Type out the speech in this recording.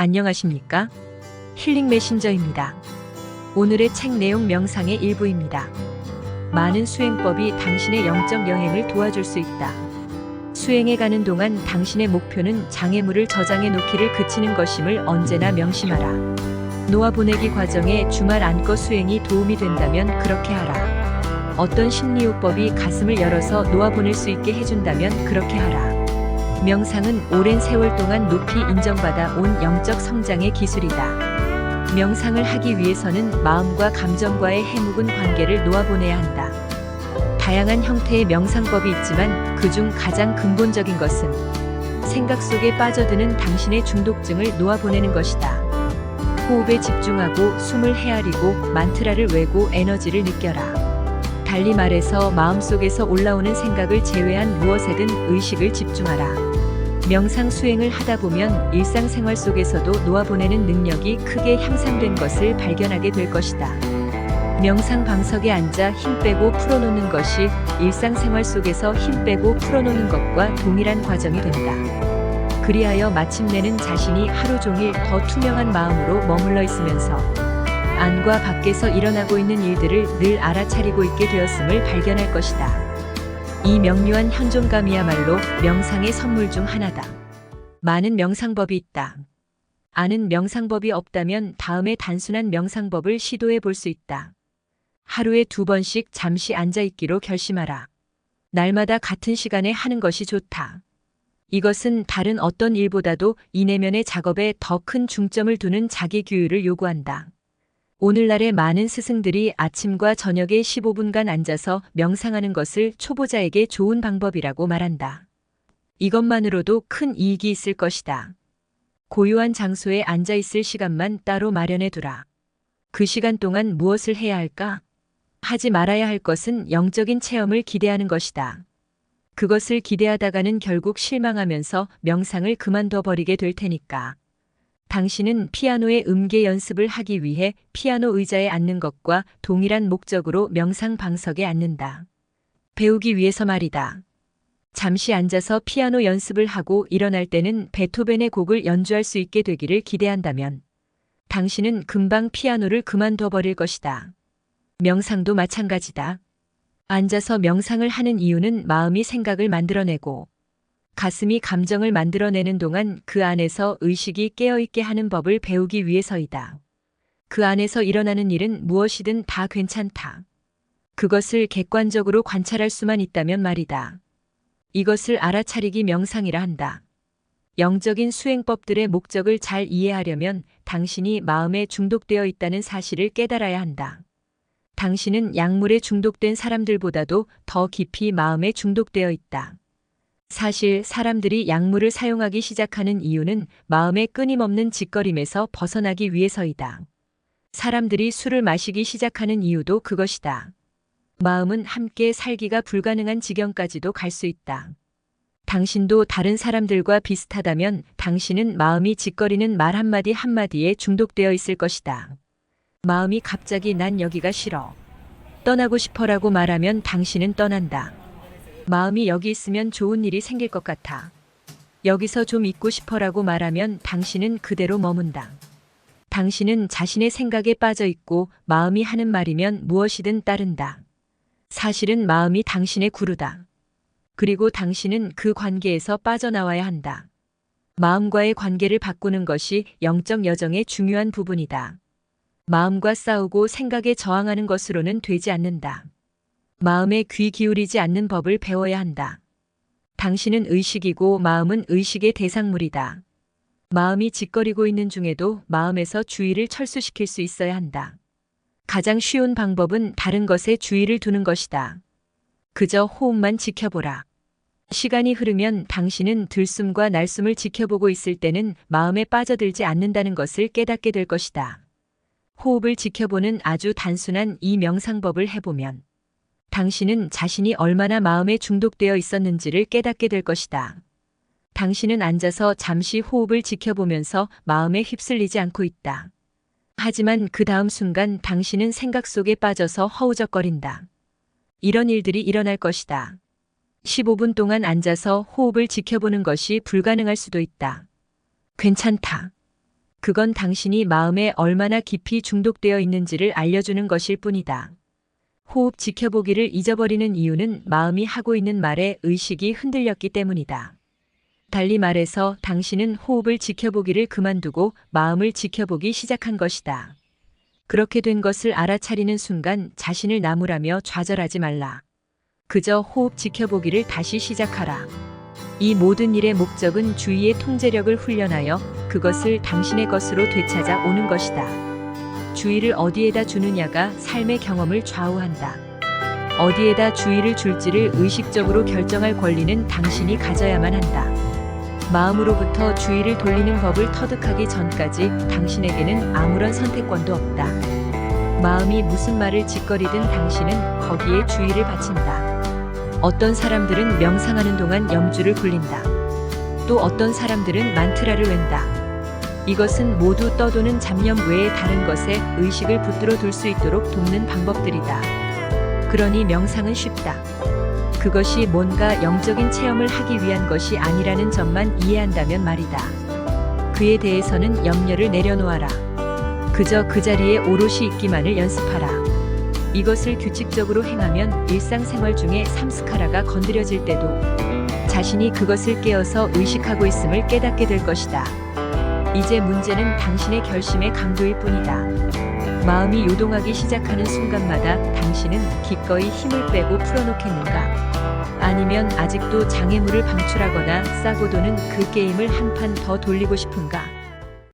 안녕하십니까? 힐링 메신저입니다. 오늘의 책 내용 명상의 일부입니다. 많은 수행법이 당신의 영적 여행을 도와줄 수 있다. 수행에 가는 동안 당신의 목표는 장애물을 저장해 놓기를 그치는 것임을 언제나 명심하라. 놓아보내기 과정에 주말 안거 수행이 도움이 된다면 그렇게 하라. 어떤 심리요법이 가슴을 열어서 놓아보낼 수 있게 해준다면 그렇게 하라. 명상은 오랜 세월 동안 높이 인정받아 온 영적 성장의 기술이다. 명상을 하기 위해서는 마음과 감정과의 해묵은 관계를 놓아보내야 한다. 다양한 형태의 명상법이 있지만 그중 가장 근본적인 것은 생각 속에 빠져드는 당신의 중독증을 놓아보내는 것이다. 호흡에 집중하고 숨을 헤아리고 만트라를 외고 에너지를 느껴라. 달리 말해서 마음속에서 올라오는 생각을 제외한 무엇에든 의식을 집중하라. 명상 수행을 하다 보면 일상생활 속에서도 놓아보내는 능력이 크게 향상된 것을 발견하게 될 것이다. 명상 방석에 앉아 힘 빼고 풀어놓는 것이 일상생활 속에서 힘 빼고 풀어놓는 것과 동일한 과정이 된다. 그리하여 마침내는 자신이 하루 종일 더 투명한 마음으로 머물러 있으면서 안과 밖에서 일어나고 있는 일들을 늘 알아차리고 있게 되었음을 발견할 것이다. 이 명료한 현존감이야말로 명상의 선물 중 하나다. 많은 명상법이 있다. 아는 명상법이 없다면 다음에 단순한 명상법을 시도해 볼 수 있다. 하루에 2번씩 잠시 앉아있기로 결심하라. 날마다 같은 시간에 하는 것이 좋다. 이것은 다른 어떤 일보다도 이내면의 작업에 더 큰 중점을 두는 자기 규율을 요구한다. 오늘날의 많은 스승들이 아침과 저녁에 15분간 앉아서 명상하는 것을 초보자에게 좋은 방법이라고 말한다. 이것만으로도 큰 이익이 있을 것이다. 고요한 장소에 앉아 있을 시간만 따로 마련해 두라. 그 시간 동안 무엇을 해야 할까? 하지 말아야 할 것은 영적인 체험을 기대하는 것이다. 그것을 기대하다가는 결국 실망하면서 명상을 그만둬 버리게 될 테니까. 당신은 피아노의 음계 연습을 하기 위해 피아노 의자에 앉는 것과 동일한 목적으로 명상 방석에 앉는다. 배우기 위해서 말이다. 잠시 앉아서 피아노 연습을 하고 일어날 때는 베토벤의 곡을 연주할 수 있게 되기를 기대한다면 당신은 금방 피아노를 그만둬 버릴 것이다. 명상도 마찬가지다. 앉아서 명상을 하는 이유는 마음이 생각을 만들어내고 가슴이 감정을 만들어내는 동안 그 안에서 의식이 깨어있게 하는 법을 배우기 위해서이다. 그 안에서 일어나는 일은 무엇이든 다 괜찮다. 그것을 객관적으로 관찰할 수만 있다면 말이다. 이것을 알아차리기 명상이라 한다. 영적인 수행법들의 목적을 잘 이해하려면 당신이 마음에 중독되어 있다는 사실을 깨달아야 한다. 당신은 약물에 중독된 사람들보다도 더 깊이 마음에 중독되어 있다. 사실 사람들이 약물을 사용하기 시작하는 이유는 마음의 끊임없는 짓거림에서 벗어나기 위해서이다. 사람들이 술을 마시기 시작하는 이유도 그것이다. 마음은 함께 살기가 불가능한 지경까지도 갈 수 있다. 당신도 다른 사람들과 비슷하다면 당신은 마음이 짓거리는 말 한마디 한마디에 중독되어 있을 것이다. 마음이 갑자기 난 여기가 싫어. 떠나고 싶어라고 말하면 당신은 떠난다. 마음이 여기 있으면 좋은 일이 생길 것 같아. 여기서 좀 있고 싶어라고 말하면 당신은 그대로 머문다. 당신은 자신의 생각에 빠져 있고 마음이 하는 말이면 무엇이든 따른다. 사실은 마음이 당신의 구루다. 그리고 당신은 그 관계에서 빠져나와야 한다. 마음과의 관계를 바꾸는 것이 영적 여정의 중요한 부분이다. 마음과 싸우고 생각에 저항하는 것으로는 되지 않는다. 마음에 귀 기울이지 않는 법을 배워야 한다. 당신은 의식이고 마음은 의식의 대상물이다. 마음이 짓거리고 있는 중에도 마음에서 주의를 철수시킬 수 있어야 한다. 가장 쉬운 방법은 다른 것에 주의를 두는 것이다. 그저 호흡만 지켜보라. 시간이 흐르면 당신은 들숨과 날숨을 지켜보고 있을 때는 마음에 빠져들지 않는다는 것을 깨닫게 될 것이다. 호흡을 지켜보는 아주 단순한 이 명상법을 해보면 당신은 자신이 얼마나 마음에 중독되어 있었는지를 깨닫게 될 것이다. 당신은 앉아서 잠시 호흡을 지켜보면서 마음에 휩쓸리지 않고 있다. 하지만 그 다음 순간 당신은 생각 속에 빠져서 허우적거린다. 이런 일들이 일어날 것이다. 15분 동안 앉아서 호흡을 지켜보는 것이 불가능할 수도 있다. 괜찮다. 그건 당신이 마음에 얼마나 깊이 중독되어 있는지를 알려주는 것일 뿐이다. 호흡 지켜보기를 잊어버리는 이유는 마음이 하고 있는 말에 의식이 흔들렸기 때문이다. 달리 말해서 당신은 호흡을 지켜보기를 그만두고 마음을 지켜보기 시작한 것이다. 그렇게 된 것을 알아차리는 순간 자신을 나무라며 좌절하지 말라. 그저 호흡 지켜보기를 다시 시작하라. 이 모든 일의 목적은 주의의 통제력을 훈련하여 그것을 당신의 것으로 되찾아 오는 것이다. 주의를 어디에다 주느냐가 삶의 경험을 좌우한다. 어디에다 주의를 줄지를 의식적으로 결정할 권리는 당신이 가져야만 한다. 마음으로부터 주의를 돌리는 법을 터득하기 전까지 당신에게는 아무런 선택권도 없다. 마음이 무슨 말을 짓거리든 당신은 거기에 주의를 바친다. 어떤 사람들은 명상하는 동안 염주를 굴린다. 또 어떤 사람들은 만트라를 웬다. 이것은 모두 떠도는 잡념 외에 다른 것에 의식을 붙들어 둘 수 있도록 돕는 방법들이다. 그러니 명상은 쉽다. 그것이 뭔가 영적인 체험을 하기 위한 것이 아니라는 점만 이해한다면 말이다. 그에 대해서는 염려를 내려놓아라. 그저 그 자리에 오롯이 있기만을 연습하라. 이것을 규칙적으로 행하면 일상생활 중에 삼스카라가 건드려질 때도 자신이 그것을 깨어서 의식하고 있음을 깨닫게 될 것이다. 이제 문제는 당신의 결심의 강도일 뿐이다. 마음이 요동하기 시작하는 순간마다 당신은 기꺼이 힘을 빼고 풀어놓겠는가? 아니면 아직도 장애물을 방출하거나 싸고 도는 그 게임을 한 판 더 돌리고 싶은가?